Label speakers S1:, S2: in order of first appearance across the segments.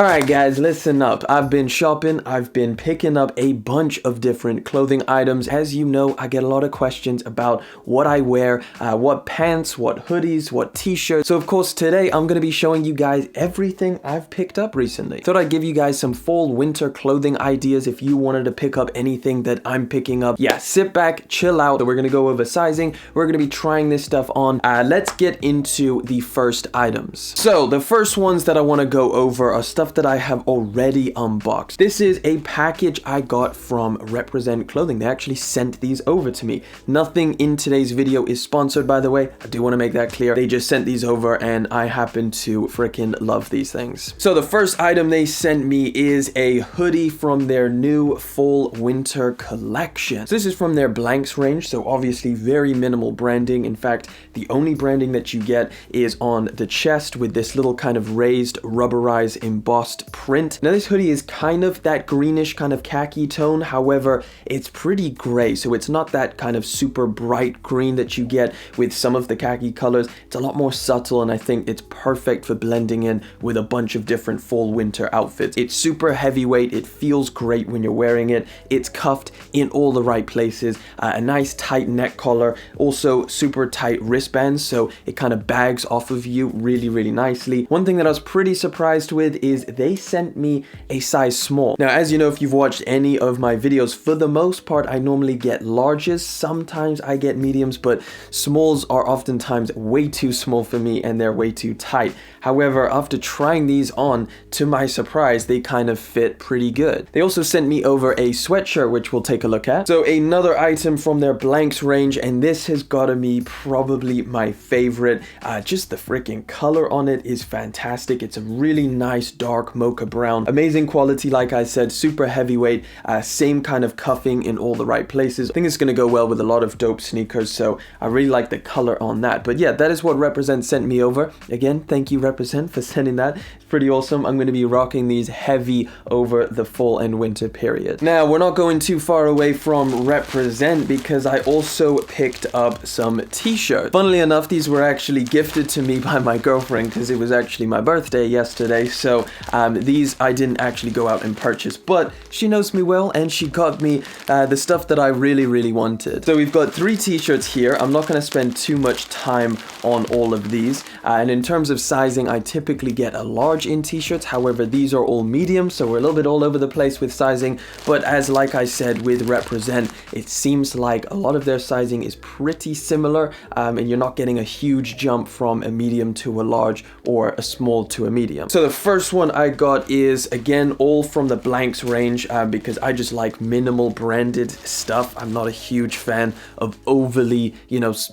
S1: Alright guys, listen up. I've been shopping, I've been picking up a bunch of different clothing items. As you know, I get a lot of questions about what I wear, what pants, what hoodies, what t-shirts. So of course today I'm going to be showing you guys everything I've picked up recently. Thought I'd give you guys some fall winter clothing ideas if you wanted to pick up anything that I'm picking up. Yeah, sit back, chill out. So we're going to go over sizing. We're going to be trying this stuff on. Let's get into the first items. So the first ones that I want to go over are stuff that I have already unboxed. This is a package I got from Represent Clothing. They actually sent these over to me. Nothing in today's video is sponsored, by the way. I do want to make that clear. They just sent these over and I happen to freaking love these things. So the first item they sent me is a hoodie from their new fall winter collection. So this is from their blanks range, so obviously very minimal branding. In fact, the only branding that you get is on the chest with this little kind of raised rubberized embossed print. Now this hoodie is kind of that greenish kind of khaki tone, however it's pretty gray, so it's not that kind of super bright green that you get with some of the khaki colors. It's a lot more subtle and I think it's perfect for blending in with a bunch of different fall winter outfits. It's super heavyweight, it feels great when you're wearing it, it's cuffed in all the right places, a nice tight neck collar, also super tight wristbands, so it kind of bags off of you really nicely. One thing that I was pretty surprised with is they sent me a size small. Now, as you know, if you've watched any of my videos, for the most part, I normally get larges. Sometimes I get mediums, but smalls are oftentimes way too small for me and they're way too tight. However, after trying these on, to my surprise, they kind of fit pretty good. They also sent me over a sweatshirt, which we'll take a look at. So another item from their blanks range, and this has got to be probably my favorite. Just the freaking color on it is fantastic. It's a really nice dark mocha brown, amazing quality, like I said, super heavyweight, same kind of cuffing in all the right places. I think it's going to go well with a lot of dope sneakers, so I really like the color on that. But yeah, that is what Represent sent me over. Again, thank you Represent for sending that. It's pretty awesome. I'm going to be rocking these heavy over the fall and winter period. Now, we're not going too far away from Represent because I also picked up some t-shirts. Funnily enough, these were actually gifted to me by my girlfriend because it was actually my birthday yesterday, so these I didn't actually go out and purchase, but she knows me well and she got me the stuff that I really wanted. So we've got 3 t-shirts here. I'm not going to spend too much time on all of these, and in terms of sizing, I typically get a large in t-shirts. However, these are all medium, so we're a little bit all over the place with sizing, but as like I said with Represent, it seems like a lot of their sizing is pretty similar, and you're not getting a huge jump from a medium to a large or a small to a medium. So the first one I got is again all from the blanks range, because I just like minimal branded stuff. I'm not a huge fan of overly,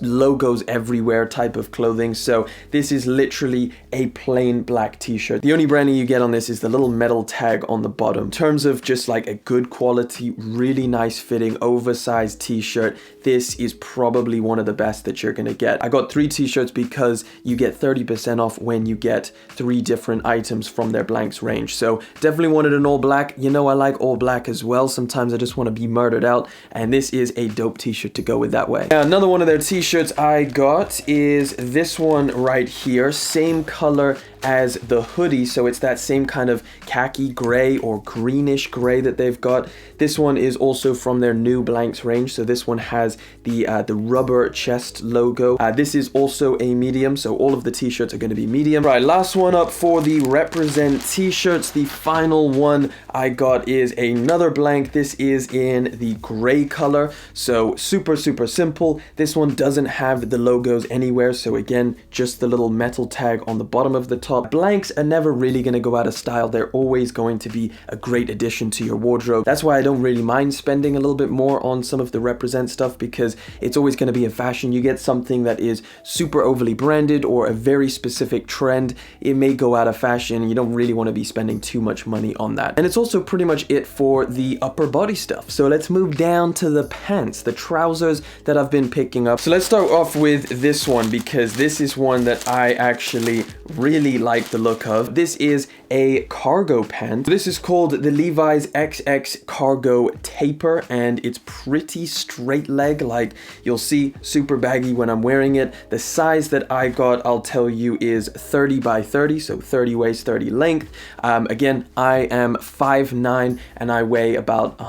S1: logos everywhere type of clothing, so this is literally a plain black t-shirt. The only branding you get on this is the little metal tag on the bottom. In terms of just like a good quality, really nice fitting, oversized t-shirt, this is probably one of the best that you're gonna get. I got 3 t-shirts because you get 30% off when you get 3 different items from their blanks range. So definitely wanted an all black. I like all black as well. Sometimes I just want to be murdered out, and this is a dope t-shirt to go with that way. Now, another one of their t-shirts I got is this one right here, same color as the hoodie, so it's that same kind of khaki gray or greenish gray that they've got. This one is also from their new blanks range, so this one has the rubber chest logo. This is also a medium, so all of the t-shirts are going to be medium. Right, last one up for the Represent t-shirts. The final one I got is another blank. This is in the gray color, so super simple. This one doesn't have the logos anywhere, so again, just the little metal tag on the bottom of the top. Blanks are never really going to go out of style. They're always going to be a great addition to your wardrobe. That's why I don't really mind spending a little bit more on some of the Represent stuff, because it's always going to be a fashion. You get something that is super overly branded or a very specific trend, it may go out of fashion. You don't really want to be spending too much money on that. And it's also pretty much it for the upper body stuff. So let's move down to the pants, the trousers that I've been picking up. So let's start off with this one, because this is one that I actually really like the look of. This is a cargo pant. This is called the Levi's XX Cargo Taper, and it's pretty straight leg, like you'll see, super baggy when I'm wearing it. The size that I got, I'll tell you, is 30 by 30, so 30 waist, 30 length. Again, I am 5'9", and I weigh about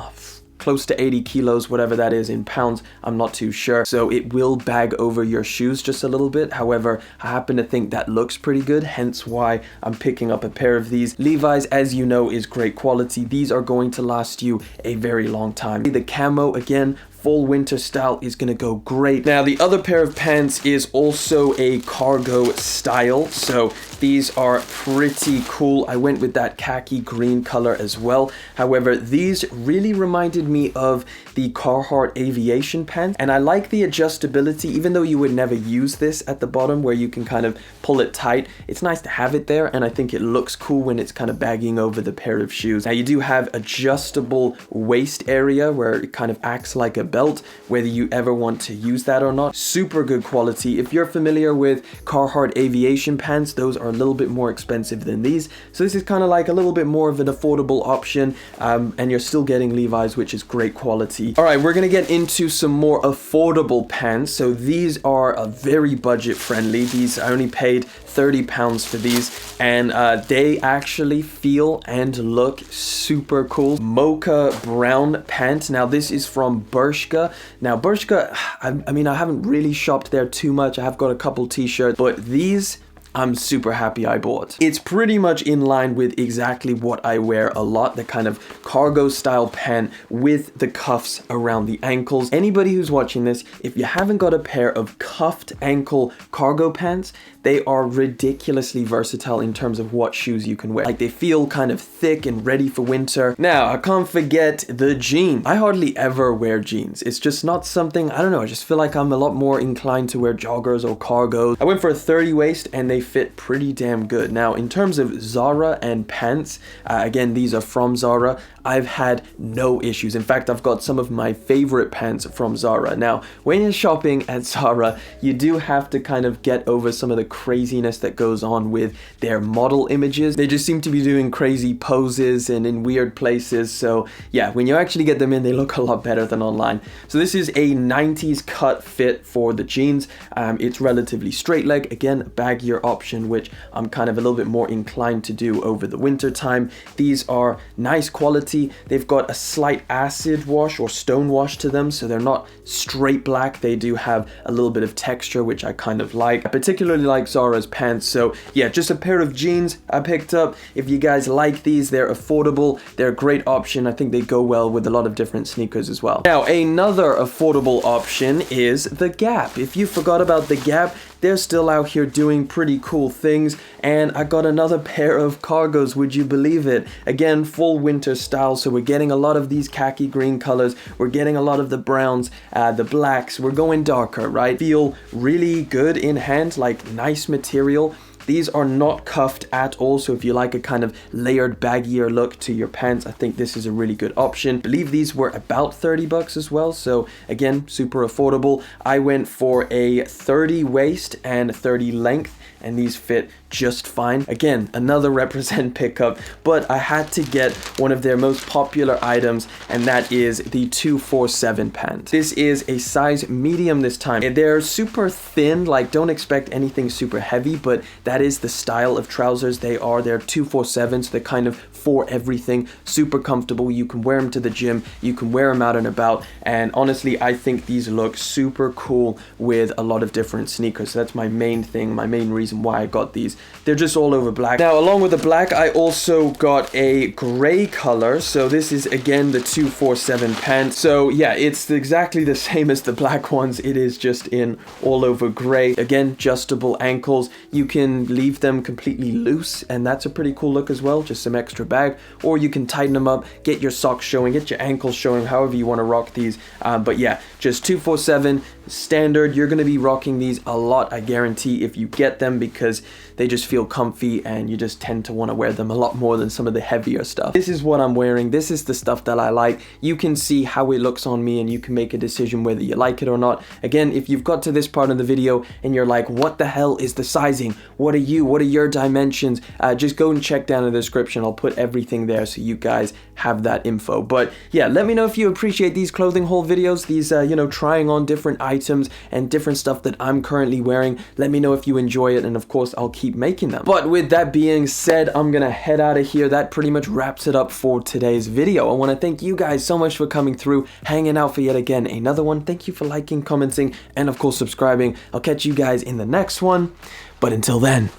S1: close to 80 kilos, whatever that is in pounds, I'm not too sure. So it will bag over your shoes just a little bit. However, I happen to think that looks pretty good, hence why I'm picking up a pair of these. Levi's, as you know, is great quality. These are going to last you a very long time. The camo, again, fall winter style is gonna go great. Now, the other pair of pants is also a cargo style, so these are pretty cool. I went with that khaki green color as well. However, these really reminded me of the Carhartt Aviation pants, and I like the adjustability. Even though you would never use this at the bottom where you can kind of pull it tight, it's nice to have it there, and I think it looks cool when it's kind of bagging over the pair of shoes. Now, you do have adjustable waist area where it kind of acts like a belt, whether you ever want to use that or not. Super good quality. If you're familiar with Carhartt Aviation pants, those are a little bit more expensive than these, so this is kind of like a little bit more of an affordable option, and you're still getting Levi's, which is great quality. All right, we're gonna get into some more affordable pants. So these are very budget friendly. These, I only paid £30 for these, and they actually feel and look super cool. Mocha brown pant. Now this is from Burshka. Now Burshka, I mean, I haven't really shopped there too much. I have got a couple t-shirts, but these I'm super happy I bought. It's pretty much in line with exactly what I wear a lot, the kind of cargo style pant with the cuffs around the ankles. Anybody who's watching this, if you haven't got a pair of cuffed ankle cargo pants, they are ridiculously versatile in terms of what shoes you can wear. Like, they feel kind of thick and ready for winter. Now, I can't forget the jeans. I hardly ever wear jeans. It's just not something, I don't know, I just feel like I'm a lot more inclined to wear joggers or cargos. I went for a 30 waist and they fit pretty damn good. Now, in terms of Zara and pants, again, these are from Zara. I've had no issues. In fact, I've got some of my favorite pants from Zara. Now, when you're shopping at Zara, you do have to kind of get over some of the craziness that goes on with their model images. They just seem to be doing crazy poses and in weird places. So yeah, when you actually get them in, they look a lot better than online. So this is a 90s cut fit for the jeans. It's relatively straight leg. Again, baggier option, which I'm kind of a little bit more inclined to do over the winter time. These are nice quality. They've got a slight acid wash or stone wash to them, so they're not straight black. They do have a little bit of texture, which I kind of like. I particularly like Zara's pants. So yeah, just a pair of jeans I picked up. If you guys like these, they're affordable. They're a great option. I think they go well with a lot of different sneakers as well. Now, another affordable option is the Gap. If you forgot about the Gap, they're still out here doing pretty cool things, and I got another pair of cargos, would you believe it? Again, full winter style, so we're getting a lot of these khaki green colors, we're getting a lot of the browns, the blacks, we're going darker, right? Feel really good in hand, like nice material. These are not cuffed at all, so if you like a kind of layered, baggier look to your pants, I think this is a really good option. I believe these were about 30 bucks as well, so again, super affordable. I went for a 30 waist and 30 length, and these fit just fine. Again, another represent pickup, but I had to get one of their most popular items, and that is the 247 pant. This is a size medium this time. They're super thin, like don't expect anything super heavy, but that is the style of trousers they are. They're 247, so they're kind of for everything. Super comfortable. You can wear them to the gym, you can wear them out and about, and honestly, I think these look super cool with a lot of different sneakers. So that's my main thing, my main reason why I got these. They're just all over black. Now, along with the black, I also got a gray color. So this is again the 247 pant. So yeah, it's exactly the same as the black ones. It is just in all over gray. Again, adjustable ankles. You can leave them completely loose, and that's a pretty cool look as well. Just some extra bag, or you can tighten them up, get your socks showing, get your ankles showing, however you want to rock these. But yeah, just 247 standard. You're going to be rocking these a lot, I guarantee, if you get them, because they just feel comfy and you just tend to want to wear them a lot more than some of the heavier stuff. This is what I'm wearing. This is the stuff that I like. You can see how it looks on me and you can make a decision whether you like it or not. Again, if you've got to this part of the video and you're like, what the hell is the sizing? What are your dimensions? Just go and check down in the description. I'll put everything there so you guys have that info. But yeah, let me know if you appreciate these clothing haul videos, these you know, trying on different items and different stuff that I'm currently wearing. Let me know if you enjoy it, and of course I'll keep making them. But with that being said, I'm gonna head out of here. That pretty much wraps it up for today's video. I want to thank you guys so much for coming through, hanging out for yet again another one. Thank you for liking, commenting, and of course subscribing. I'll catch you guys in the next one, but until then,